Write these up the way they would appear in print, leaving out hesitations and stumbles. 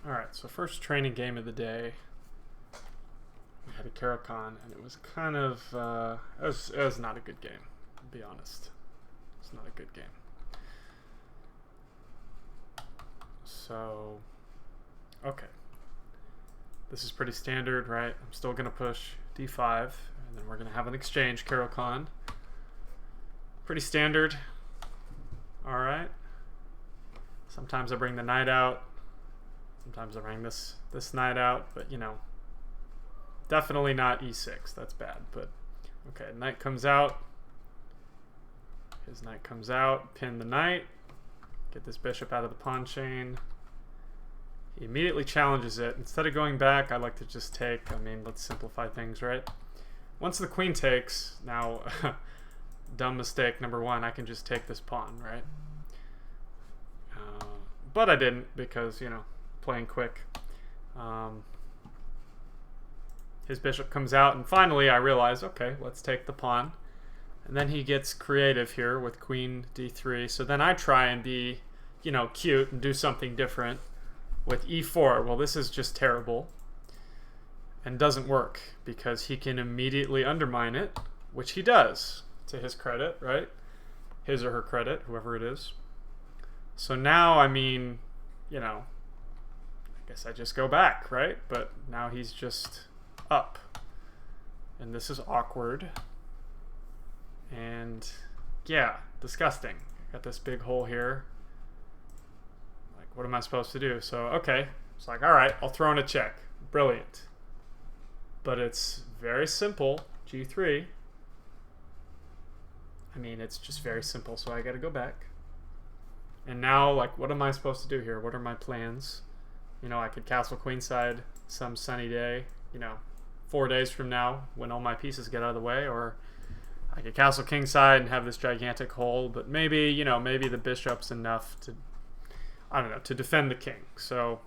Alright, so first training game of the day. We had a Caro Kann, and it was kind of, it was not a good game, to be honest. It's not a good game. So, okay. This is pretty standard, right? I'm still going to push d5, and then we're going to have an exchange, Caro Kann. Pretty standard. Alright. Sometimes I bring the knight out. Sometimes I bring this knight out, but you know, definitely not e6. That's bad, but okay. Knight comes out. His knight comes out. Pin the knight. Get this bishop out of the pawn chain. He immediately challenges it. Instead of going back, I like to just take. I mean, let's simplify things, right? Once the queen takes, now, dumb mistake number one, I can just take this pawn, right? But I didn't because, you know, playing quick. His bishop comes out, and finally I realize, okay, let's take the pawn. And then he gets creative here with queen d3. So then I try and be, you know, cute and do something different with e4. Well, this is just terrible and doesn't work because he can immediately undermine it, which he does, to his credit, right? His or her credit, whoever it is. So now, I mean, you know, I guess I just go back, right? But now he's just up. And this is awkward. And yeah, disgusting. Got this big hole here. Like, what am I supposed to do? So, okay. It's like, all right, I'll throw in a check. Brilliant. But it's very simple. G3. I mean, it's just very simple, so I got to go back. And now, like, what am I supposed to do here? What are my plans? You know, I could castle queenside some sunny day, you know, 4 days from now when all my pieces get out of the way, or I could castle kingside and have this gigantic hole, but maybe, you know, maybe the bishop's enough to, I don't know, to defend the king. So,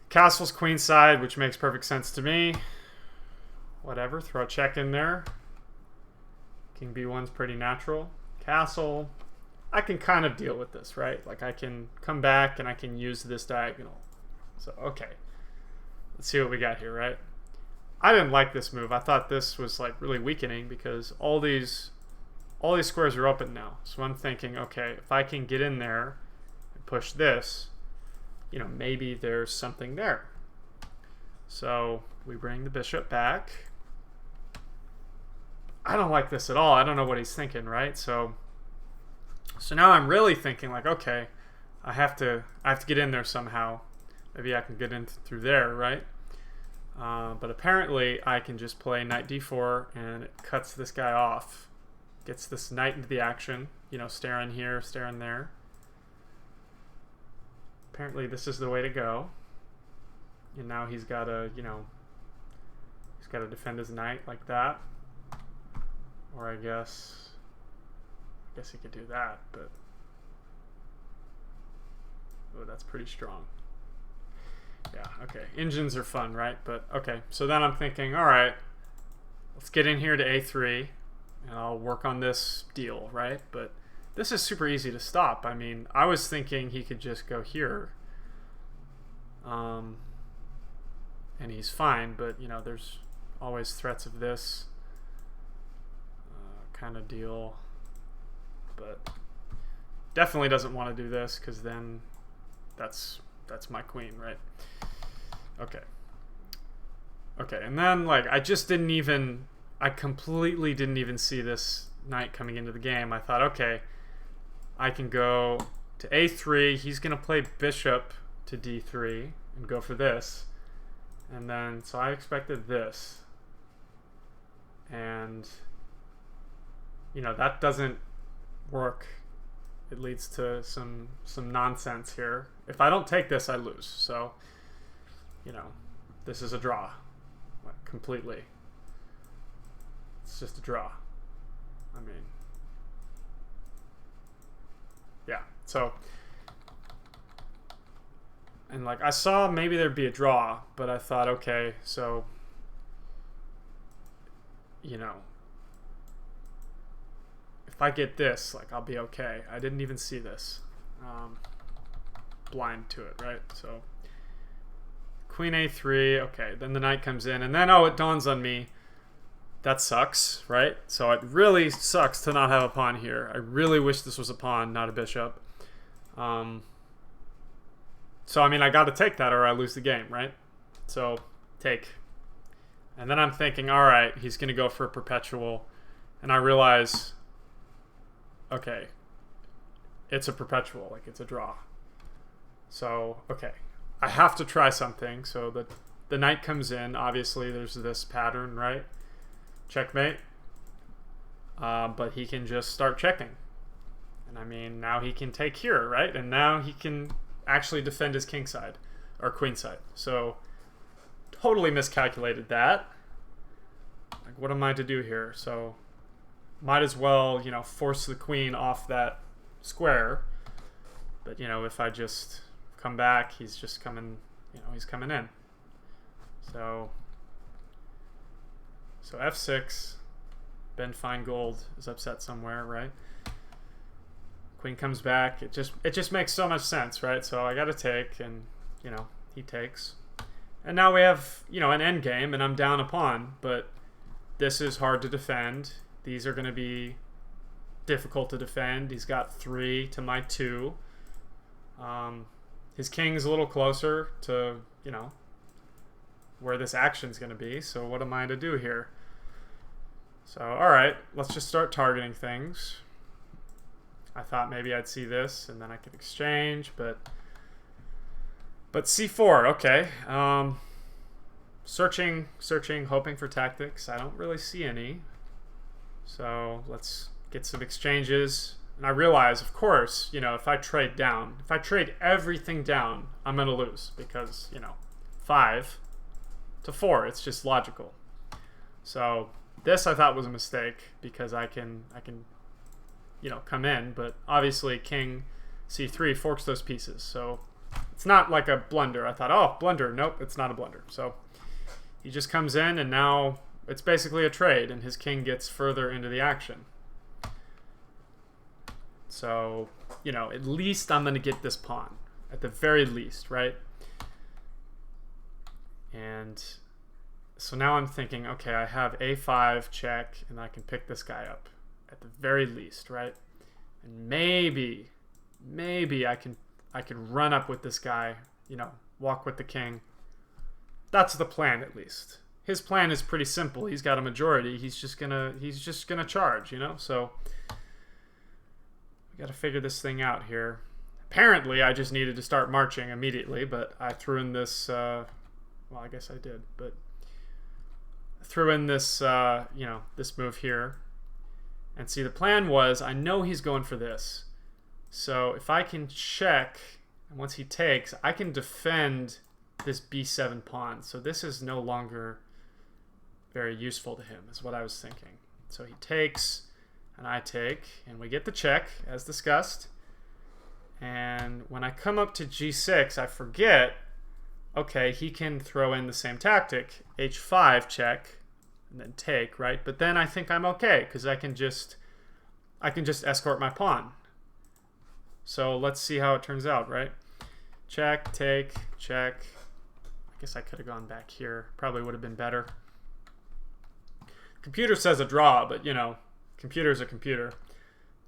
castles queenside, which makes perfect sense to me. Whatever, throw a check in there. King b1's pretty natural. Castle, I can kind of deal with this, right? Like, I can come back and I can use this diagonal. So, okay. Let's see what we got here, right? I didn't like this move. I thought this was, like, really weakening because all these squares are open now. So I'm thinking, okay, if I can get in there and push this, you know, maybe there's something there. So we bring the bishop back. I don't like this at all. I don't know what he's thinking, right? So now I'm really thinking, like, okay, I have to get in there somehow. Maybe I can get in through there, right? But apparently I can just play knight d4 and it cuts this guy off. Gets this knight into the action, you know, staring here, staring there. Apparently this is the way to go. And now he's got to, you know, he's got to defend his knight like that. Or I guess he could do that, but oh, that's pretty strong. Yeah, okay. Engines are fun, right? But okay, so then I'm thinking, all right, let's get in here to a3 and I'll work on this deal, right? But this is super easy to stop. I mean, I was thinking he could just go here. And he's fine, but you know, there's always threats of this kind of deal. But definitely doesn't want to do this because then that's my queen, right? Okay, and then, like, I completely didn't even see this knight coming into the game. I thought, okay, I can go to a3. He's gonna play bishop to d3 and go for this, and then so I expected this, and you know, that doesn't work. It leads to some nonsense here. If I don't take this, I lose. So, you know, this is a draw. Like, completely. It's just a draw. I mean, yeah. So, and like, I saw maybe there'd be a draw, but I thought, okay, so, you know, if I get this, like, I'll be okay. I didn't even see this. blind to it, right? So queen a3, okay, then the knight comes in, and then, oh, it dawns on me, that sucks, right? So it really sucks to not have a pawn here. I really wish this was a pawn, not a bishop. So, I mean, I got to take that or I lose the game, right? So, take. And then I'm thinking, all right, he's going to go for a perpetual. And I realize, okay, it's a perpetual, like it's a draw. So, okay, I have to try something. So the knight comes in. Obviously, there's this pattern, right? Checkmate. But he can just start checking. And I mean, now he can take here, right? And now he can actually defend his king side or queen side. So totally miscalculated that. Like, what am I to do here? So might as well, you know, force the queen off that square. But, you know, if I just come back, he's just coming, you know, he's coming in. So f6, Ben Feingold is upset somewhere, right? Queen comes back. It just makes so much sense, right? So I got to take, and, you know, he takes. And now we have, you know, an end game, and I'm down a pawn, but this is hard to defend. These are going to be difficult to defend. He's got 3 to my 2. His king's a little closer to, you know, where this action's going to be. So what am I to do here? So, all right, let's just start targeting things. I thought maybe I'd see this, and then I could exchange, but c4, okay. Searching, hoping for tactics. I don't really see any. So let's get some exchanges. And I realize, of course, you know, if I trade down, if I trade everything down, I'm going to lose because, you know, 5 to 4, it's just logical. So this I thought was a mistake because I can, you know, come in, but obviously king c3 forks those pieces. So it's not like a blunder. I thought, oh, blunder. Nope, it's not a blunder. So he just comes in, and now it's basically a trade, and his king gets further into the action. So, you know, at least I'm going to get this pawn, at the very least, right? And so now I'm thinking, okay, I have a5 check, and I can pick this guy up at the very least, right? And maybe I can run up with this guy, you know, walk with the king. That's the plan, at least. His plan is pretty simple. He's got a majority. He's just gonna charge, you know. So we got to figure this thing out here. Apparently, I just needed to start marching immediately, but I threw in this. Well, I guess I did, but I threw in this, you know, this move here. And see, the plan was, I know he's going for this. So if I can check, and once he takes, I can defend this b7 pawn. So this is no longer very useful to him, is what I was thinking. So he takes, and I take, and we get the check, as discussed. And when I come up to g6, I forget, okay, he can throw in the same tactic, h5 check, and then take, right? But then I think I'm okay, because I can just escort my pawn. So let's see how it turns out, right? Check, take, check. I guess I could have gone back here. Probably would have been better. Computer says a draw, but, you know, computer's a computer.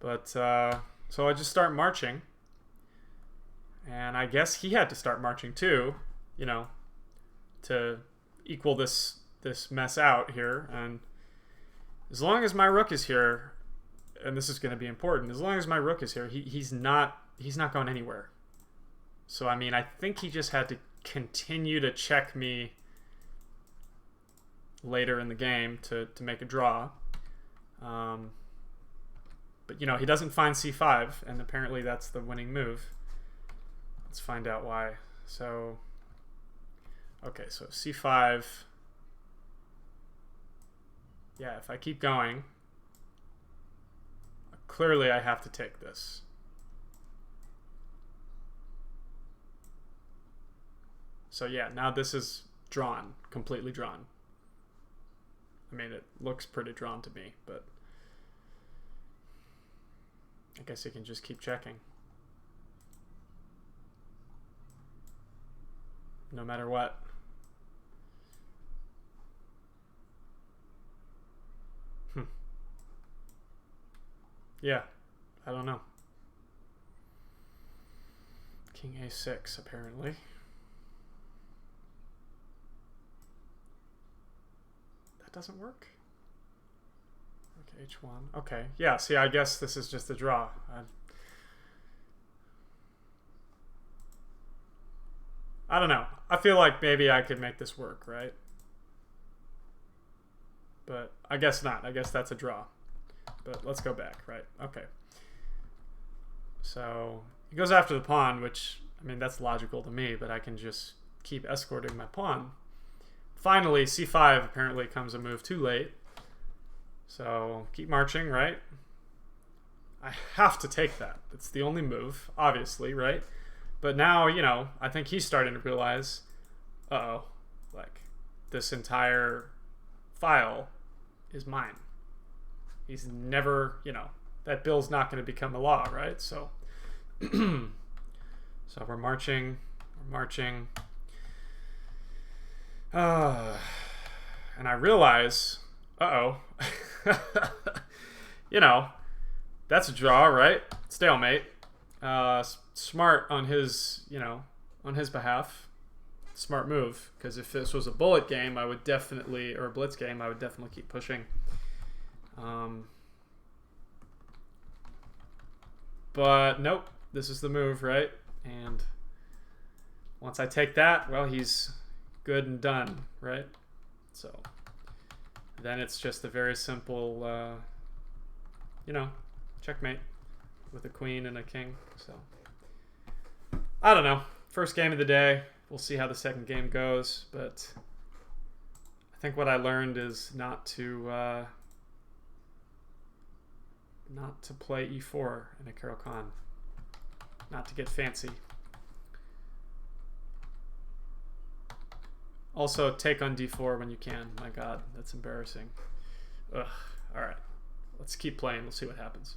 But, so I just start marching. And I guess he had to start marching too, you know, to equal this mess out here. And as long as my rook is here, and this is going to be important, as long as my rook is here, he's not going anywhere. So, I mean, I think he just had to continue to check me later in the game to make a draw. But, you know, he doesn't find c5, and apparently that's the winning move. Let's find out why. So, okay, so c5. Yeah, if I keep going, clearly I have to take this. So yeah, now this is drawn, completely drawn. I mean, it looks pretty drawn to me, but I guess you can just keep checking. no matter what. Yeah, I don't know. King a6, apparently. That doesn't work. Okay, h1. Okay, yeah, see, I guess this is just a draw. I don't know. I feel like maybe I could make this work, right? But I guess not. I guess that's a draw. But let's go back, right? Okay. So he goes after the pawn, which, I mean, that's logical to me, but I can just keep escorting my pawn. Finally, c5 apparently comes a move too late. So keep marching, right? I have to take that. It's the only move, obviously, right? But now, you know, I think he's starting to realize, uh-oh, like, this entire file is mine. He's never, you know, that bill's not going to become a law, right? So, so we're marching, and I realize, uh-oh, you know, that's a draw, right? Stalemate. Smart on his, you know, on his behalf. Smart move, because if this was a bullet game, I would definitely, or a blitz game, I would definitely keep pushing. But nope, this is the move, right? And once I take that, well, he's good and done, right? So then it's just a very simple, you know, checkmate with a queen and a king. So I don't know. First game of the day. We'll see how the second game goes, but I think what I learned is not to play e4 in a Caro Kann. Not to get fancy. Also, take on d4 when you can. My God, that's embarrassing. Ugh. All right. Let's keep playing. We'll see what happens.